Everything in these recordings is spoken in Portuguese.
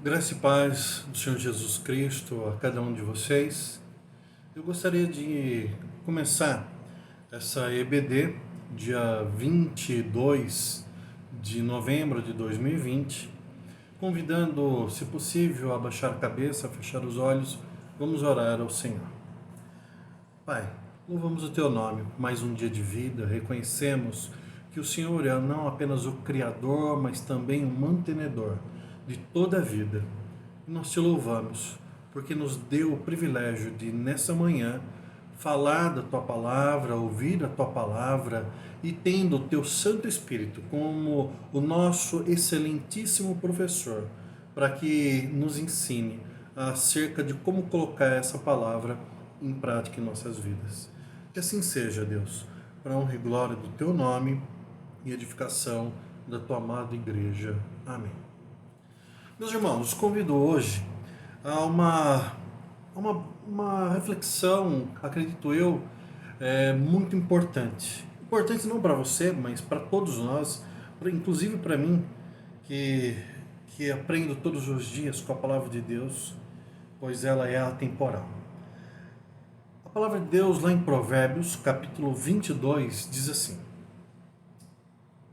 Graça e paz do Senhor Jesus Cristo a cada um de vocês. Eu gostaria de começar essa EBD, dia 22 de novembro de 2020, convidando, se possível, a baixar a cabeça, a fechar os olhos. Vamos orar ao Senhor. Pai, louvamos o Teu nome por mais um dia de vida, reconhecemos que o Senhor é não apenas o Criador, mas também o mantenedor de toda a vida. E nós Te louvamos, porque nos deu o privilégio de, nessa manhã, falar da Tua Palavra, ouvir a Tua Palavra e tendo o Teu Santo Espírito como o nosso excelentíssimo professor, para que nos ensine acerca de como colocar essa palavra em prática em nossas vidas. Que assim seja, Deus, para a honra e glória do Teu nome e edificação da Tua amada igreja. Amém. Meus irmãos, convido hoje a uma reflexão, acredito eu, muito importante. Importante não para você, mas para todos nós, inclusive para mim, que aprendo todos os dias com a palavra de Deus, pois ela é atemporal. A palavra de Deus, lá em Provérbios, capítulo 22, diz assim: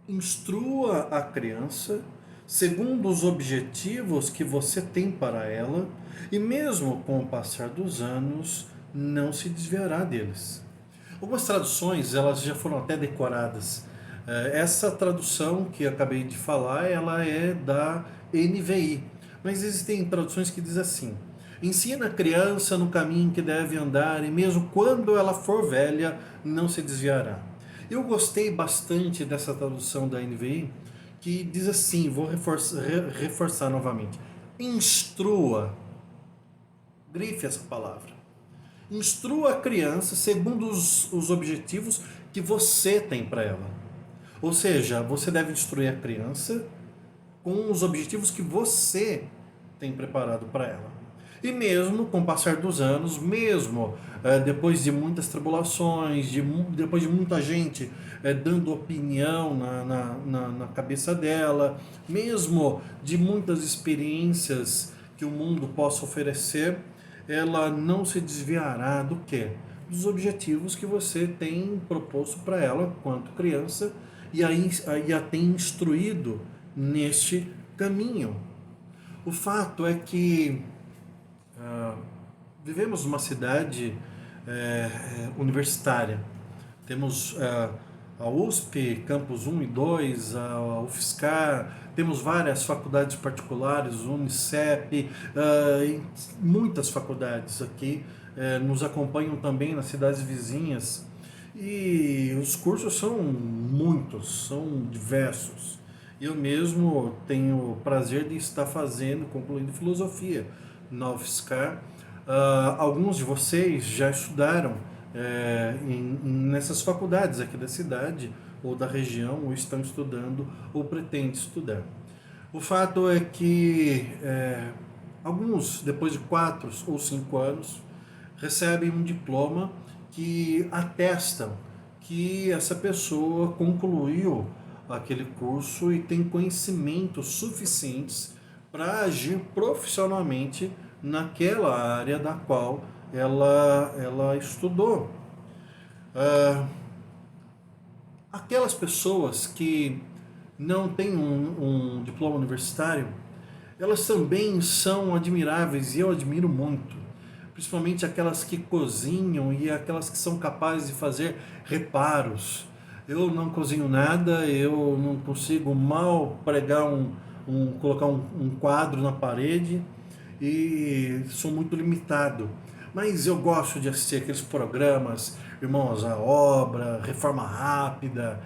Instrua a criança segundo os objetivos que você tem para ela, e mesmo com o passar dos anos, não se desviará deles. Algumas traduções, elas já foram até decoradas. Essa tradução que acabei de falar, ela é da NVI, mas existem traduções que dizem assim: ensina a criança no caminho que deve andar, e mesmo quando ela for velha, não se desviará. Eu gostei bastante dessa tradução da NVI, que diz assim, vou reforçar novamente: instrua, grife essa palavra. Instrua a criança segundo os objetivos que você tem para ela. Ou seja, você deve instruir a criança com os objetivos que você tem preparado para ela. E mesmo com o passar dos anos, mesmo depois de muitas tribulações, depois de muita gente dando opinião na cabeça dela, mesmo de muitas experiências que o mundo possa oferecer, ela não se desviará do quê? Dos objetivos que você tem proposto para ela quanto criança e a tem instruído neste caminho. O fato é que vivemos numa cidade universitária. Temos a USP, Campus 1 e 2, a UFSCar, temos várias faculdades particulares, Unicep, muitas faculdades aqui nos acompanham também nas cidades vizinhas. E os cursos são muitos, são diversos. Eu mesmo tenho o prazer de estar concluindo filosofia na UFSCar. Alguns de vocês já estudaram nessas faculdades aqui da cidade ou da região, ou estão estudando ou pretendem estudar. O fato é que alguns, depois de 4 ou 5 anos, recebem um diploma que atestam que essa pessoa concluiu aquele curso e tem conhecimentos suficientes para agir profissionalmente naquela área da qual ela estudou. Aquelas pessoas que não têm um diploma universitário, elas também são admiráveis e eu admiro muito. Principalmente aquelas que cozinham e aquelas que são capazes de fazer reparos. Eu não cozinho nada, eu não consigo mal colocar um quadro na parede e sou muito limitado. Mas eu gosto de assistir aqueles programas, Irmãos à Obra, Reforma Rápida,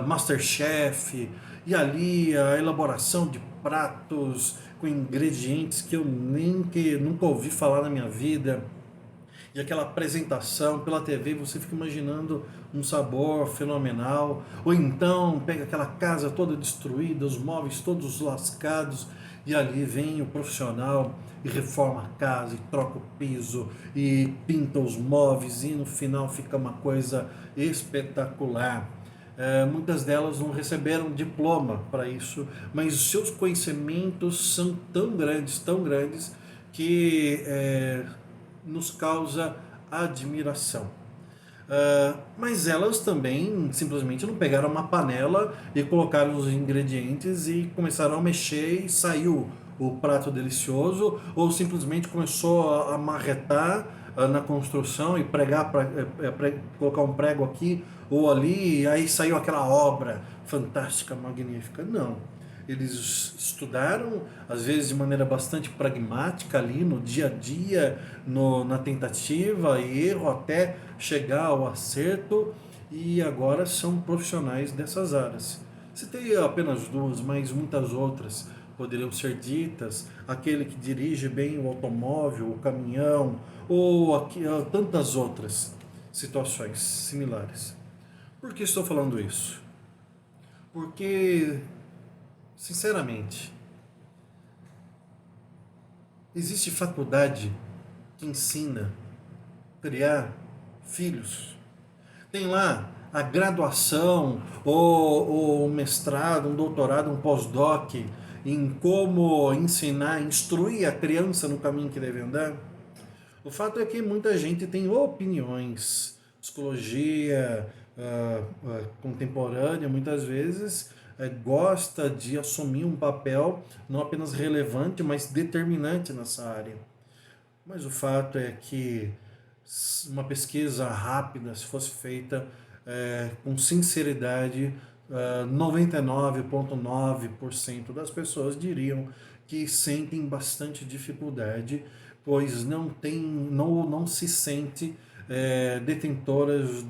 Masterchef, e ali a elaboração de pratos com ingredientes que eu nunca ouvi falar na minha vida. E aquela apresentação pela TV, você fica imaginando um sabor fenomenal. Ou então pega aquela casa toda destruída, os móveis todos lascados, e ali vem o profissional e reforma a casa, e troca o piso, e pinta os móveis, e no final fica uma coisa espetacular. Muitas delas não receberam diploma para isso, mas os seus conhecimentos são tão grandes, que nos causa admiração. Mas elas também simplesmente não pegaram uma panela e colocaram os ingredientes e começaram a mexer e saiu o prato delicioso, ou simplesmente começou a marretar na construção e colocar um prego aqui ou ali, e aí saiu aquela obra fantástica, magnífica. Não. Eles estudaram, às vezes de maneira bastante pragmática ali no dia a dia, na tentativa e erro até chegar ao acerto, e agora são profissionais dessas áreas. Citei apenas duas, mas muitas outras poderiam ser ditas: aquele que dirige bem o automóvel, o caminhão, ou tantas outras situações similares. Por que estou falando isso? Porque, sinceramente, existe faculdade que ensina a criar filhos. Tem lá a graduação, ou um mestrado, um doutorado, um pós-doc em como ensinar, instruir a criança no caminho que deve andar. O fato é que muita gente tem opiniões. Psicologia contemporânea, muitas vezes, gosta de assumir um papel não apenas relevante, mas determinante nessa área. Mas o fato é que uma pesquisa rápida, se fosse feita com sinceridade, 99,9% das pessoas diriam que sentem bastante dificuldade, pois não se sente detentoras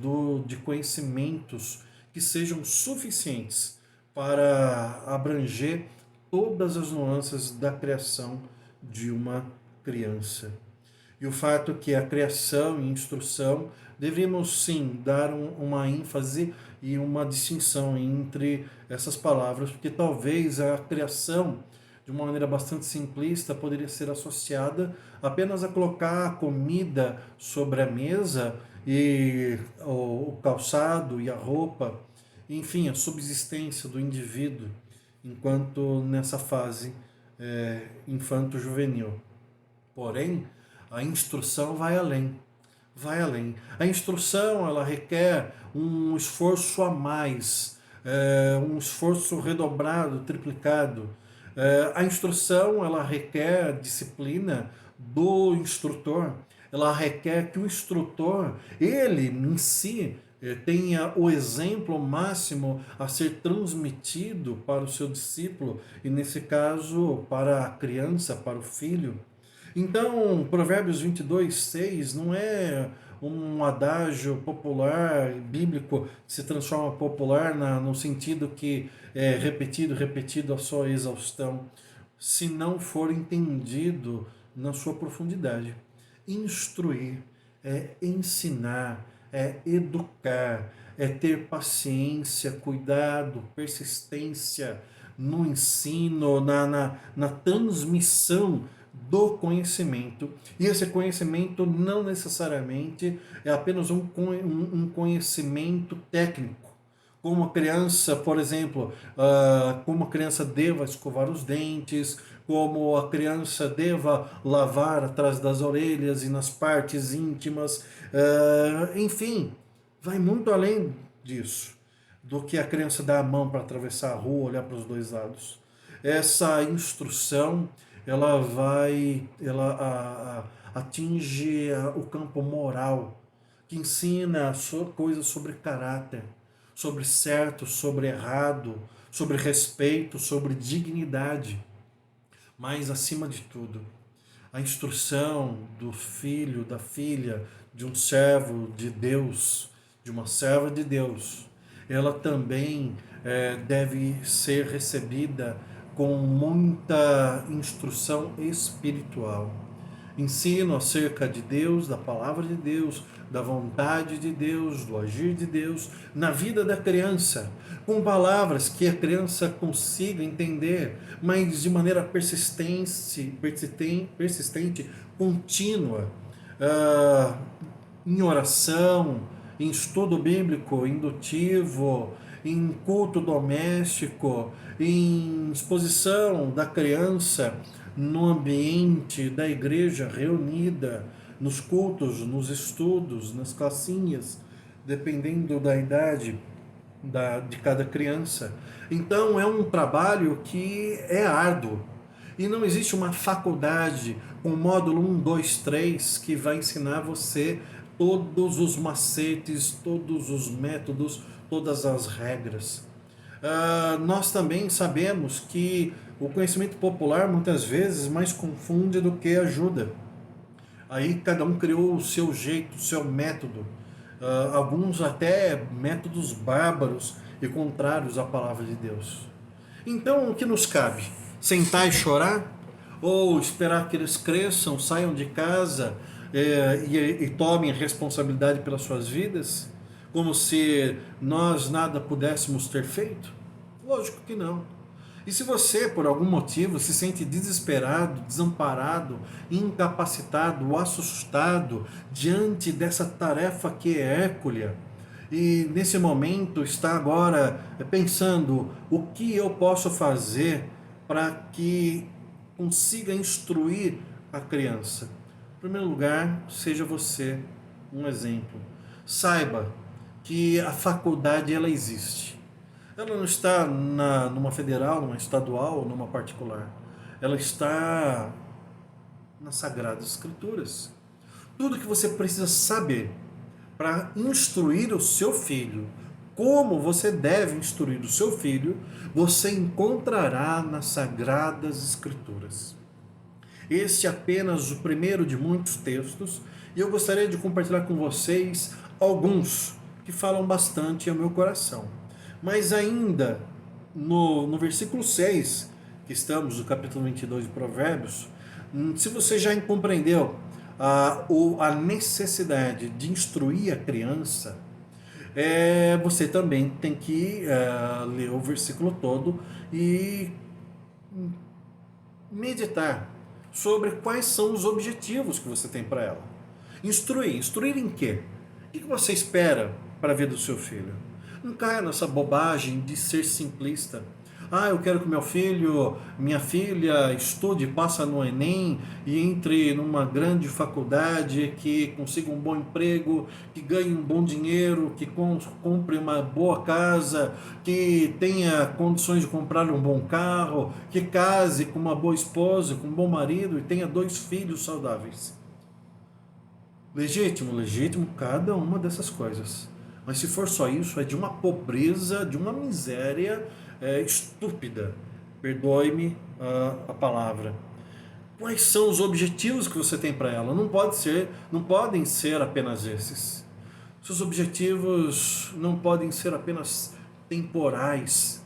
de conhecimentos que sejam suficientes para abranger todas as nuances da criação de uma criança. E o fato que a criação e instrução deveríamos sim dar uma ênfase e uma distinção entre essas palavras, porque talvez a criação, de uma maneira bastante simplista, poderia ser associada apenas a colocar a comida sobre a mesa e o calçado e a roupa, enfim, a subsistência do indivíduo enquanto nessa fase infanto-juvenil. Porém, a instrução vai além. Vai além. A instrução, ela requer um esforço a mais, um esforço redobrado, triplicado. A instrução, ela requer disciplina do instrutor. Ela requer que o instrutor, ele em si, tenha o exemplo máximo a ser transmitido para o seu discípulo, e nesse caso, para a criança, para o filho. Então, Provérbios 22:6 não é um adágio popular, bíblico, que se transforma popular no sentido que é repetido, repetido a sua exaustão, se não for entendido na sua profundidade. Instruir é ensinar, é educar, é ter paciência, cuidado, persistência no ensino, na transmissão do conhecimento. E esse conhecimento não necessariamente é apenas um conhecimento técnico. Como a criança, por exemplo, como a criança deva escovar os dentes, como a criança deva lavar atrás das orelhas e nas partes íntimas, enfim, vai muito além disso, do que a criança dar a mão para atravessar a rua, olhar para os dois lados. Essa instrução, ela atinge o campo moral, que ensina coisas sobre caráter, sobre certo, sobre errado, sobre respeito, sobre dignidade. Mas, acima de tudo, a instrução do filho, da filha, de um servo de Deus, de uma serva de Deus, ela também deve ser recebida com muita instrução espiritual. Ensino acerca de Deus, da palavra de Deus, da vontade de Deus, do agir de Deus na vida da criança, com palavras que a criança consiga entender, mas de maneira persistente, contínua, em oração, em estudo bíblico indutivo, em culto doméstico, em exposição da criança no ambiente da igreja reunida, nos cultos, nos estudos, nas classinhas, dependendo da idade de cada criança. Então é um trabalho que é árduo. E não existe uma faculdade com módulo 1, 2, 3 que vai ensinar você todos os macetes, todos os métodos, todas as regras. Nós também sabemos que o conhecimento popular muitas vezes mais confunde do que ajuda. Aí cada um criou o seu jeito, o seu método. Alguns até métodos bárbaros e contrários à palavra de Deus. Então, o que nos cabe? Sentar e chorar? Ou esperar que eles cresçam, saiam de casa e tomem responsabilidade pelas suas vidas? Como se nós nada pudéssemos ter feito? Lógico que não. E se você, por algum motivo, se sente desesperado, desamparado, incapacitado ou assustado diante dessa tarefa que é hércula, e nesse momento está agora pensando o que eu posso fazer para que consiga instruir a criança. Em primeiro lugar, seja você um exemplo. Saiba que a faculdade ela existe. Ela não está numa federal, numa estadual ou numa particular. Ela está nas Sagradas Escrituras. Tudo que você precisa saber para instruir o seu filho, como você deve instruir o seu filho, você encontrará nas Sagradas Escrituras. Este é apenas o primeiro de muitos textos, e eu gostaria de compartilhar com vocês alguns que falam bastante ao meu coração. Mas ainda no versículo 6, que estamos no capítulo 22 de Provérbios, se você já compreendeu a necessidade de instruir a criança, você também tem que ler o versículo todo e meditar sobre quais são os objetivos que você tem para ela. Instruir em quê? O que você espera para a vida do seu filho? Não caia nessa bobagem de ser simplista. Eu quero que meu filho, minha filha estude, passe no Enem e entre numa grande faculdade, que consiga um bom emprego, que ganhe um bom dinheiro, que compre uma boa casa, que tenha condições de comprar um bom carro, que case com uma boa esposa, com um bom marido e tenha 2 filhos saudáveis. Legítimo, cada uma dessas coisas. Mas se for só isso, é de uma pobreza, de uma miséria estúpida. Perdoe-me a palavra. Quais são os objetivos que você tem para ela? Não podem ser apenas esses. Seus objetivos não podem ser apenas temporais,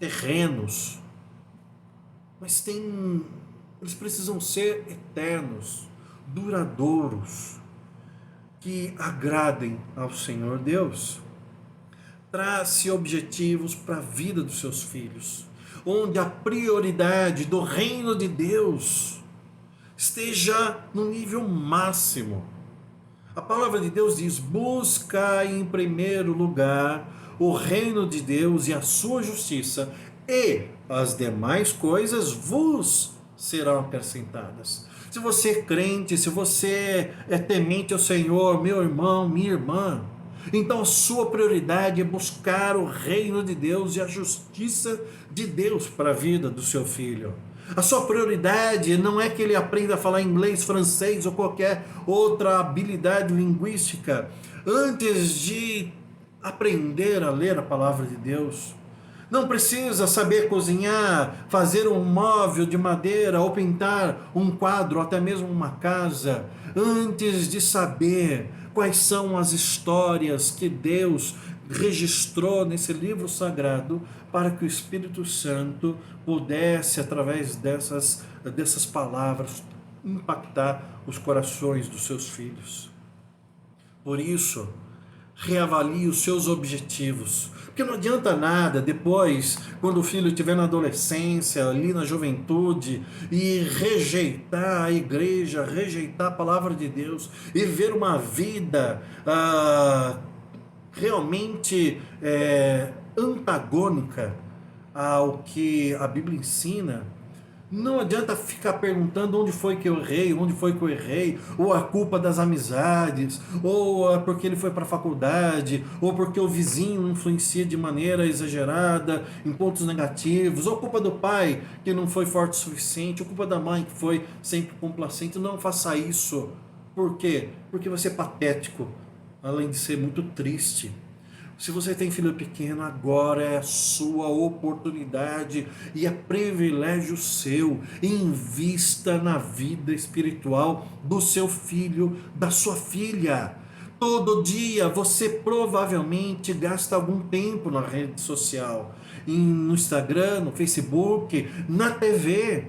terrenos, mas eles precisam ser eternos, duradouros, que agradem ao Senhor Deus. Trace objetivos para a vida dos seus filhos, onde a prioridade do reino de Deus esteja no nível máximo. A palavra de Deus diz: busca em primeiro lugar o reino de Deus e a sua justiça, e as demais coisas vos serão acrescentadas. Se você é crente, se você é temente ao Senhor, meu irmão, minha irmã, então a sua prioridade é buscar o reino de Deus e a justiça de Deus para a vida do seu filho. A sua prioridade não é que ele aprenda a falar inglês, francês ou qualquer outra habilidade linguística antes de aprender a ler a palavra de Deus. Não precisa saber cozinhar, fazer um móvel de madeira ou pintar um quadro, ou até mesmo uma casa, antes de saber quais são as histórias que Deus registrou nesse livro sagrado para que o Espírito Santo pudesse, através dessas palavras, impactar os corações dos seus filhos. Por isso, reavalie os seus objetivos, porque não adianta nada depois, quando o filho estiver na adolescência, ali na juventude, e rejeitar a igreja, rejeitar a palavra de Deus e ver uma vida realmente antagônica ao que a Bíblia ensina, não adianta ficar perguntando onde foi que eu errei, onde foi que eu errei, ou a culpa das amizades, ou é porque ele foi para a faculdade, ou porque o vizinho influencia de maneira exagerada em pontos negativos, ou culpa do pai que não foi forte o suficiente, ou culpa da mãe que foi sempre complacente. Não faça isso. Por quê? Porque vai ser patético, além de ser muito triste. Se você tem filho pequeno, agora é a sua oportunidade e é privilégio seu. Invista na vida espiritual do seu filho, da sua filha. Todo dia você provavelmente gasta algum tempo na rede social, no Instagram, no Facebook, na TV.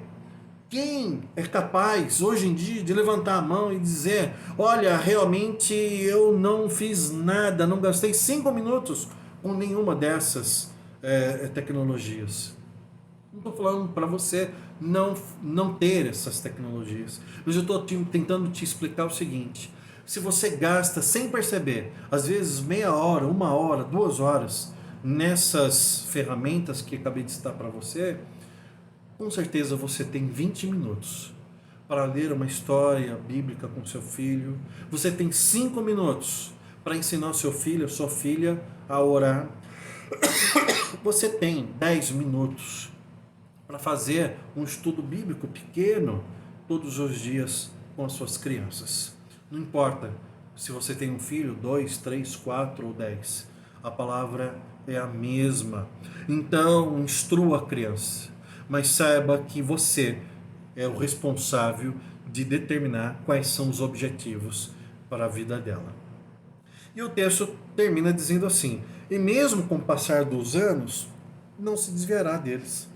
Quem é capaz hoje em dia de levantar a mão e dizer: olha, realmente eu não fiz nada, não gastei 5 minutos com nenhuma dessas tecnologias? Não estou falando para você não ter essas tecnologias, mas eu estou tentando te explicar o seguinte: se você gasta sem perceber, às vezes meia hora, 1 hora, 2 horas, nessas ferramentas que acabei de citar para você, com certeza você tem 20 minutos para ler uma história bíblica com seu filho. Você tem 5 minutos para ensinar o seu filho, a sua filha a orar. Você tem 10 minutos para fazer um estudo bíblico pequeno todos os dias com as suas crianças. Não importa se você tem um filho, 2, 3, 4 ou 10. A palavra é a mesma. Então, instrua a criança, mas saiba que você é o responsável de determinar quais são os objetivos para a vida dela. E o texto termina dizendo assim: e mesmo com o passar dos anos, não se desviará deles.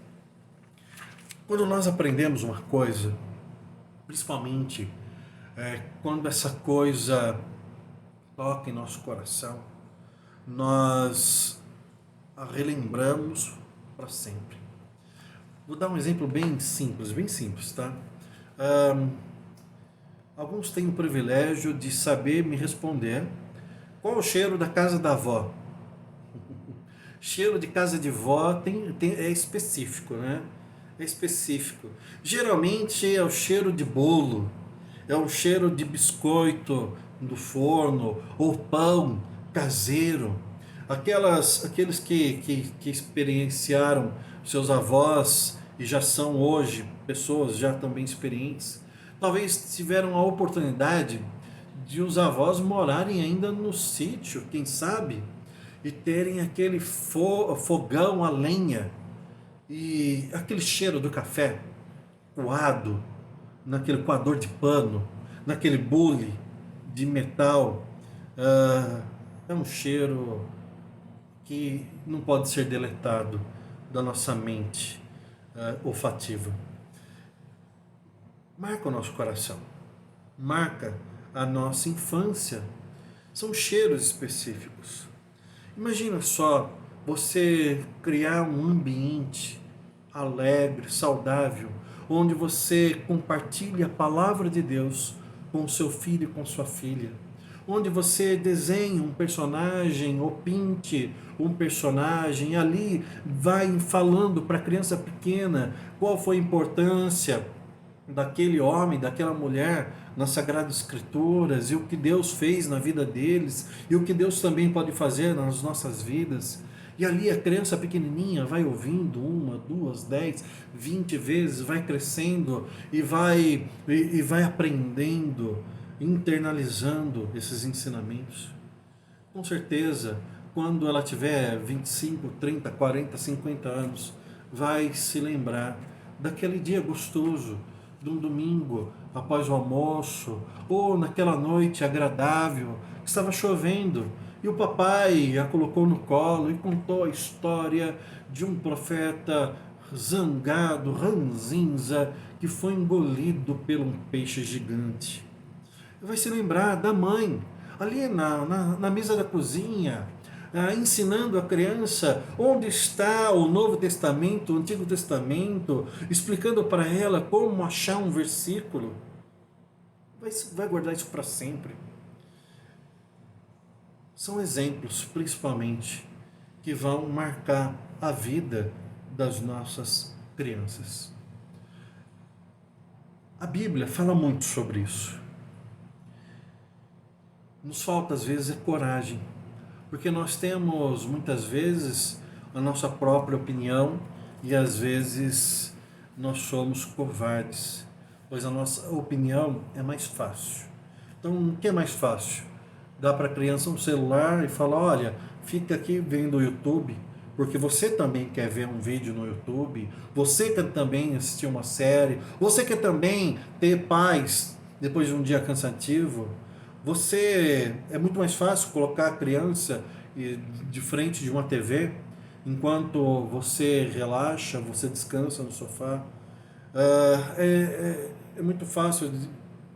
Quando nós aprendemos uma coisa, principalmente quando essa coisa toca em nosso coração, nós a relembramos para sempre. Vou dar um exemplo bem simples, tá? Alguns têm o privilégio de saber me responder qual o cheiro da casa da avó. Cheiro de casa de vó é específico, né? É específico. Geralmente é o cheiro de bolo, é o cheiro de biscoito do forno ou pão caseiro. Aqueles que experienciaram seus avós e já são hoje pessoas já também experientes, talvez tiveram a oportunidade de os avós morarem ainda no sítio, quem sabe, e terem aquele fogão a lenha e aquele cheiro do café coado naquele coador de pano, naquele bule de metal. É um cheiro que não pode ser deletado da nossa mente olfativa. Marca o nosso coração, marca a nossa infância. São cheiros específicos. Imagina só você criar um ambiente alegre, saudável, onde você compartilha a palavra de Deus com o seu filho e com sua filha, onde você desenha um personagem ou pinte um personagem, ali vai falando para a criança pequena qual foi a importância daquele homem, daquela mulher nas Sagradas Escrituras, e o que Deus fez na vida deles, e o que Deus também pode fazer nas nossas vidas. E ali a criança pequenininha vai ouvindo 1, 2, 10, 20 vezes, vai crescendo e vai aprendendo, internalizando esses ensinamentos. Com certeza, quando ela tiver 25, 30, 40, 50 anos, vai se lembrar daquele dia gostoso, de um domingo após o almoço, ou naquela noite agradável, que estava chovendo, e o papai a colocou no colo e contou a história de um profeta zangado, ranzinza, que foi engolido por um peixe gigante. Vai se lembrar da mãe, ali na mesa da cozinha, ensinando a criança onde está o Novo Testamento, o Antigo Testamento, explicando para ela como achar um versículo. Vai guardar isso para sempre. São exemplos, principalmente, que vão marcar a vida das nossas crianças. A Bíblia fala muito sobre isso. Nos falta às vezes coragem, porque nós temos muitas vezes a nossa própria opinião e às vezes nós somos covardes, pois a nossa opinião é mais fácil. Então, o que é mais fácil? Dá para a criança um celular e falar: olha, fica aqui vendo o YouTube, porque você também quer ver um vídeo no YouTube, você quer também assistir uma série, você quer também ter paz depois de um dia cansativo. É muito mais fácil colocar a criança de frente de uma TV enquanto você relaxa, você descansa no sofá. É muito fácil de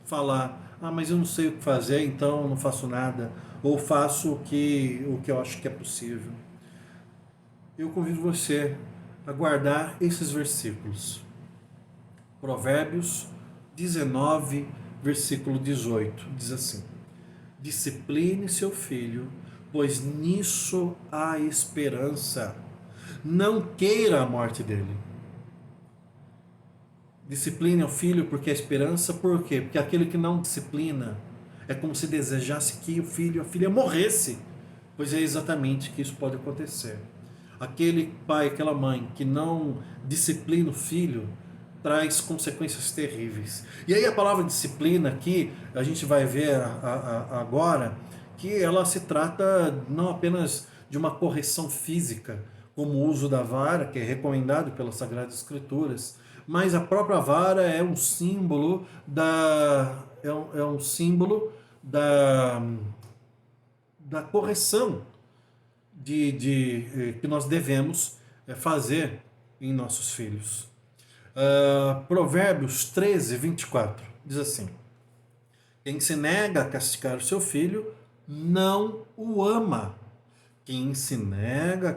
falar: ah, mas eu não sei o que fazer, então eu não faço nada, ou faço o que eu acho que é possível. Eu convido você a guardar esses versículos. Provérbios 19, versículo 18, diz assim: discipline seu filho, pois nisso há esperança. Não queira a morte dele. Discipline o filho porque a esperança, por quê? Porque aquele que não disciplina é como se desejasse que o filho, a filha morresse, pois é exatamente que isso pode acontecer. Aquele pai, aquela mãe que não disciplina o filho, traz consequências terríveis. E aí a palavra disciplina aqui, a gente vai ver agora, que ela se trata não apenas de uma correção física, como o uso da vara, que é recomendado pelas Sagradas Escrituras, mas a própria vara é um símbolo um símbolo da correção que nós devemos fazer em nossos filhos. Provérbios 13, 24 diz assim: quem se nega a castigar o seu filho não o ama. Quem se nega a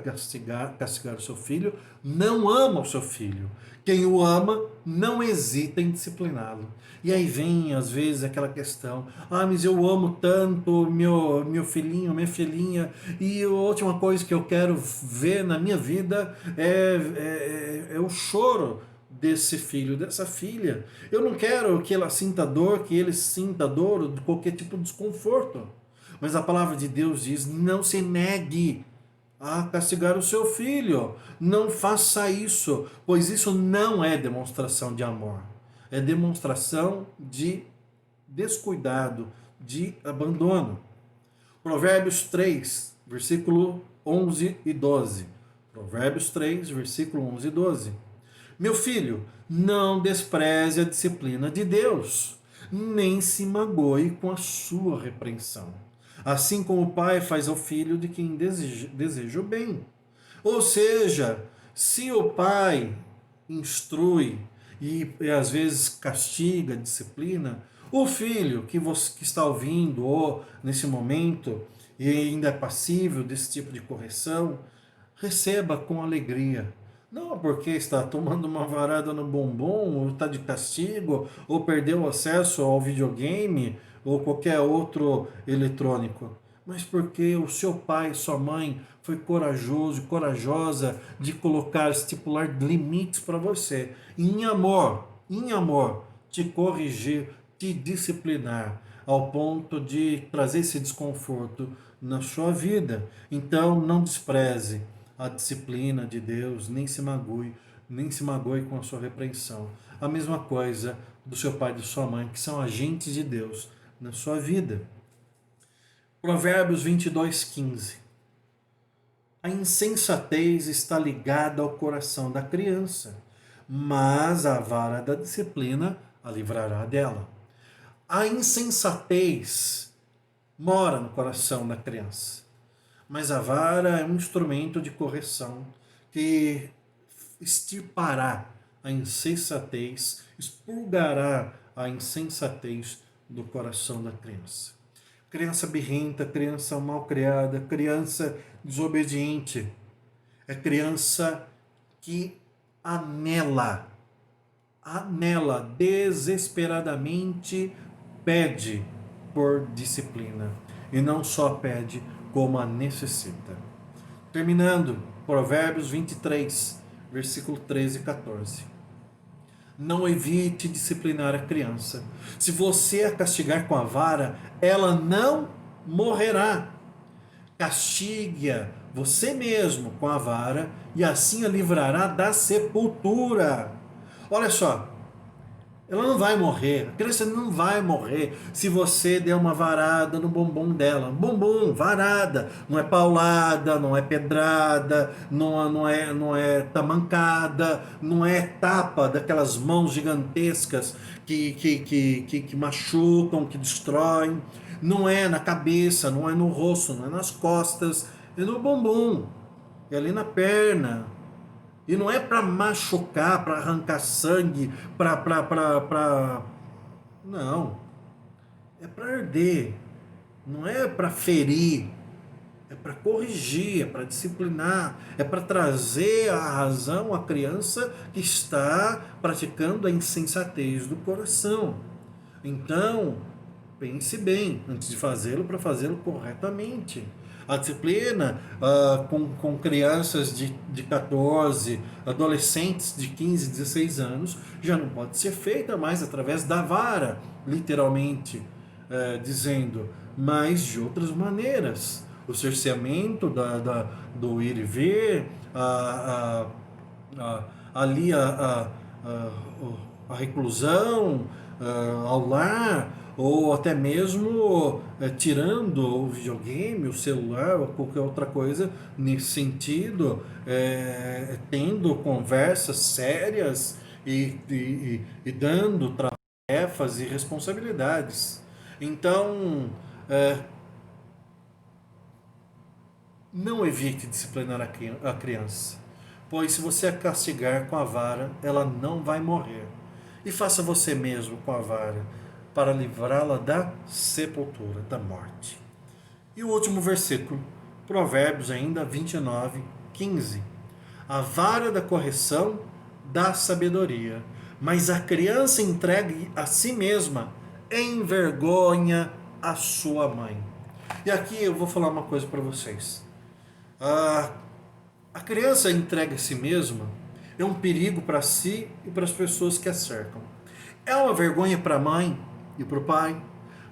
castigar o seu filho não ama o seu filho. Quem o ama não hesita em discipliná-lo. E aí vem, às vezes, aquela questão: ah, mas eu amo tanto meu filhinho, minha filhinha, e a última coisa que eu quero ver na minha vida é o choro desse filho, dessa filha. Eu não quero que ela sinta dor, que ele sinta dor, ou de qualquer tipo de desconforto. Mas a palavra de Deus diz: não se negue a castigar o seu filho. Não faça isso, pois isso não é demonstração de amor. É demonstração de descuidado, de abandono. Provérbios 3, versículo 11 e 12. Provérbios 3, versículo 11 e 12. Meu filho, não despreze a disciplina de Deus, nem se magoe com a sua repreensão. Assim como o pai faz ao filho de quem deseja o bem. Ou seja, se o pai instrui e às vezes castiga, disciplina, o filho que está ouvindo ou nesse momento e ainda é passível desse tipo de correção, receba com alegria. Não porque está tomando uma varada no bombom, ou está de castigo, ou perdeu acesso ao videogame, ou qualquer outro eletrônico, mas porque o seu pai, sua mãe, foi corajoso e corajosa de colocar, estipular limites para você. Em amor, te corrigir, te disciplinar, ao ponto de trazer esse desconforto na sua vida. Então, não despreze a disciplina de Deus, nem se magoe com a sua repreensão. A mesma coisa do seu pai e de sua mãe, que são agentes de Deus na sua vida. Provérbios 22, 15. A insensatez está ligada ao coração da criança, mas a vara da disciplina a livrará dela. A insensatez mora no coração da criança, mas a vara é um instrumento de correção que extirpará a insensatez, expurgará a insensatez do coração da criança. Criança birrenta, criança mal criada, criança desobediente, é criança que anela desesperadamente pede por disciplina, e não só pede, como a necessita. Terminando, Provérbios 23, versículo 13 e 14. Não evite disciplinar a criança. Se você a castigar com a vara, ela não morrerá. Castigue-a você mesmo com a vara, e assim a livrará da sepultura. Olha só, ela não vai morrer, a criança não vai morrer se você der uma varada no bumbum dela. Bumbum, varada, não é paulada, não é pedrada, não é tamancada, não é tapa daquelas mãos gigantescas que machucam, que destroem. Não é na cabeça, não é no rosto, não é nas costas, é no bumbum, é ali na perna. E não é para machucar, para arrancar sangue, Não. É para arder. Não é para ferir. É para corrigir, é para disciplinar, é para trazer a razão à criança que está praticando a insensatez do coração. Então, pense bem antes de fazê-lo, para fazê-lo corretamente. A disciplina com crianças de 14, adolescentes de 15, 16 anos, já não pode ser feita mais através da vara, literalmente dizendo, mas de outras maneiras. O cerceamento do ir e vir, ali a reclusão, ao lar, ou até mesmo tirando o videogame, o celular ou qualquer outra coisa nesse sentido, tendo conversas sérias e dando tarefas e responsabilidades. Então, não evite disciplinar a criança, pois se você a castigar com a vara, ela não vai morrer. E faça você mesmo com a vara, para livrá-la da sepultura, da morte. E o último versículo, Provérbios ainda 29, 15. A vara da correção dá sabedoria, mas a criança entregue a si mesma envergonha a sua mãe. E aqui eu vou falar uma coisa para vocês. A criança entregue a si mesma é um perigo para si e para as pessoas que a cercam. É uma vergonha para a mãe e para o pai,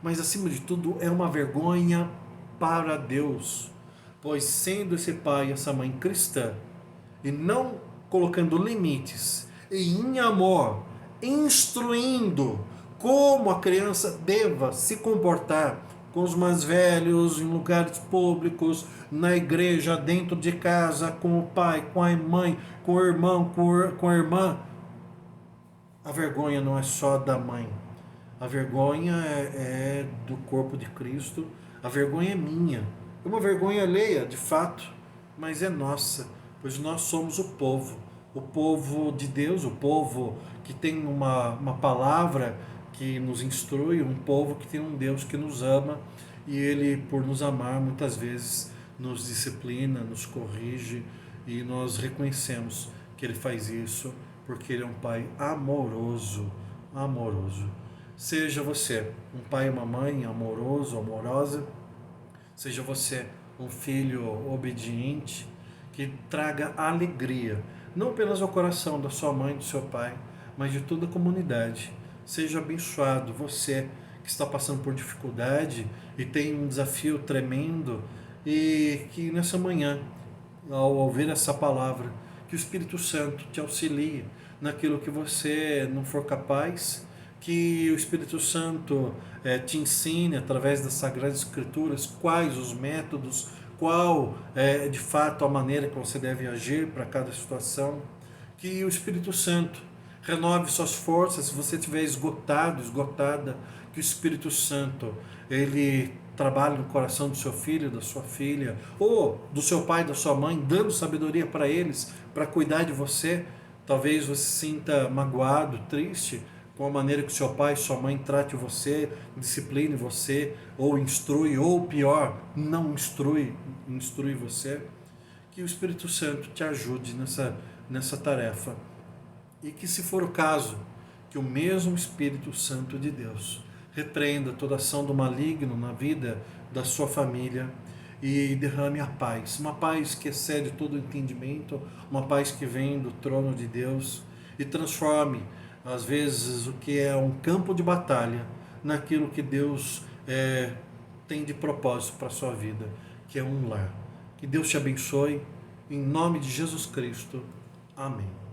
mas acima de tudo é uma vergonha para Deus, pois sendo esse pai e essa mãe cristã e não colocando limites e em amor, instruindo como a criança deva se comportar com os mais velhos, em lugares públicos, na igreja, dentro de casa, com o pai, com a mãe, com o irmão, com a irmã. A vergonha não é só da mãe. A vergonha é do corpo de Cristo. A vergonha é minha. É uma vergonha alheia, de fato, mas é nossa, pois nós somos o povo de Deus, o povo que tem uma palavra que nos instrui, um povo que tem um Deus que nos ama e Ele, por nos amar, muitas vezes nos disciplina, nos corrige e nós reconhecemos que Ele faz isso porque Ele é um Pai amoroso, amoroso. Seja você um pai e uma mãe amoroso, amorosa, seja você um filho obediente, que traga alegria, não apenas ao coração da sua mãe, do seu pai, mas de toda a comunidade. Seja abençoado você que está passando por dificuldade e tem um desafio tremendo, e que nessa manhã, ao ouvir essa palavra, que o Espírito Santo te auxilie naquilo que você não for capaz, que o Espírito Santo te ensine através das Sagradas Escrituras quais os métodos, qual é de fato a maneira que você deve agir para cada situação, que o Espírito Santo renove suas forças se você estiver esgotado, esgotada, que o Espírito Santo ele trabalhe no coração do seu filho, da sua filha, ou do seu pai, da sua mãe, dando sabedoria para eles, para cuidar de você. Talvez você se sinta magoado, triste com a maneira que seu pai e sua mãe trate você, discipline você, ou instrui, ou pior, não instrui você. Que o Espírito Santo te ajude nessa tarefa. E que, se for o caso, que o mesmo Espírito Santo de Deus repreenda toda ação do maligno na vida da sua família e derrame a paz, uma paz que excede todo o entendimento, uma paz que vem do trono de Deus e transforme, às vezes, o que é um campo de batalha naquilo que Deus tem de propósito para a sua vida, que é um lar. Que Deus te abençoe, em nome de Jesus Cristo. Amém.